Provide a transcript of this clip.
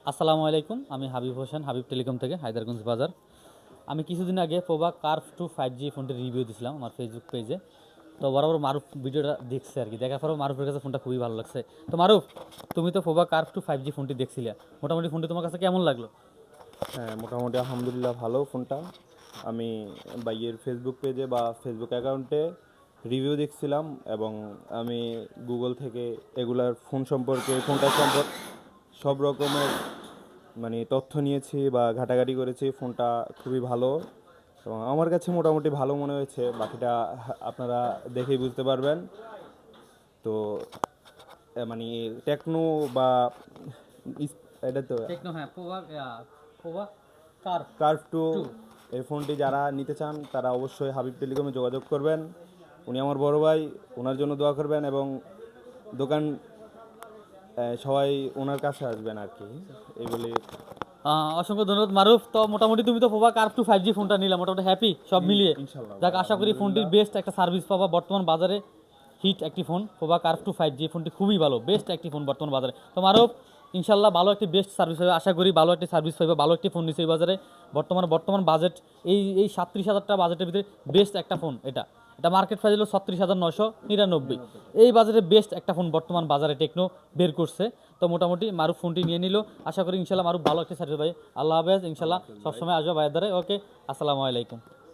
আসসালামু আলাইকুম, আমি হাবিব হোসেন, হাবিব টেলিকম থেকে, হায়দারগঞ্জ বাজার। আমি কিছুদিন আগে পোভা কার্ভ 2 5G ফোনটির রিভিউ দিয়েছিলাম আমার ফেসবুক পেজে। তো বরাবর মারুফ ভিডিওটা দেখছে আর কি, দেখার পরেও মারুফের কাছে ফোনটা খুবই ভালো লাগছে। তো মারুফ, তুমি তো পোভা কার্ভ 2 5G ফোনটি দেখছিলে, মোটামুটি ফোনটি তোমার কাছে কেমন লাগলো? হ্যাঁ, মোটামুটি আলহামদুলিল্লাহ ভালো ফোনটা। আমি বাইয়ের ফেসবুক পেজে বা ফেসবুক অ্যাকাউন্টে রিভিউ দেখছিলাম এবং আমি গুগল থেকে এগুলার ফোন সম্পর্কে সব রকমের তথ্য নিয়েছি বা ঘাটাঘাটি করেছি। ফোনটা খুবই ভালো এবং আমার কাছে মোটামুটি ভালো মনে হয়েছে। বাকিটা আপনারা দেখেই বুঝতে পারবেন। তো টেকনো বা এটা তো টেকনো, হ্যাঁ, পোভা কার্ভ কার্ভ টু 2। এই ফোনটি যারা নিতে চান তারা অবশ্যই হাবিব টেলিকমে যোগাযোগ করবেন। উনি আমার বড় ভাই, ওনার জন্য দোয়া করবেন এবং দোকান সবাই ওনার কাছে আসবেন আর কি, এই বলে। অসংখ্য ধন্যবাদ মারুফ। তো মোটামুটি তুমি তো পোভা কার্ভ 2 5G ফোনটা নিলাম, মোটামুটি হ্যাপি সব মিলিয়ে? ইনশাল্লাহ যাক, আশা করি ফোনটির বেস্ট একটা সার্ভিস পাবা। বর্তমান বাজারে হিট একটি ফোন পোভা কার্ভ 2 5G ফোনটি খুবই ভালো, বেস্ট একটি ফোন বর্তমান বাজারে। তো মারুফ, ইনশাল্লাহ ভালো একটি বেস্ট সার্ভিস পাবে, আশা করি ভালো একটি সার্ভিস পাবে, ভালো একটি ফোন নিচ্ছে এই বাজারে। বর্তমান বাজেট এই 37,000 টাকা বাজেটের ভিতরে বেস্ট একটা ফোন এটা। এটা মার্কেট প্রাইস হলো 36,999। এই বাজারে বেস্ট একটা ফোন বর্তমান বাজারে টেকনো বের করছে। তো মোটামুটি মারুফ ফোনটি নিয়ে নিল, আশা করি ইনশাল্লাহ মারুফ ভালো একটা সার্ভিস পাবে। আল্লাহ হাফেজ, ইনশাল্লাহ সবসময় আসবে ভাইয়ের দ্বারা। ওকে, আসসালামু আলাইকুম।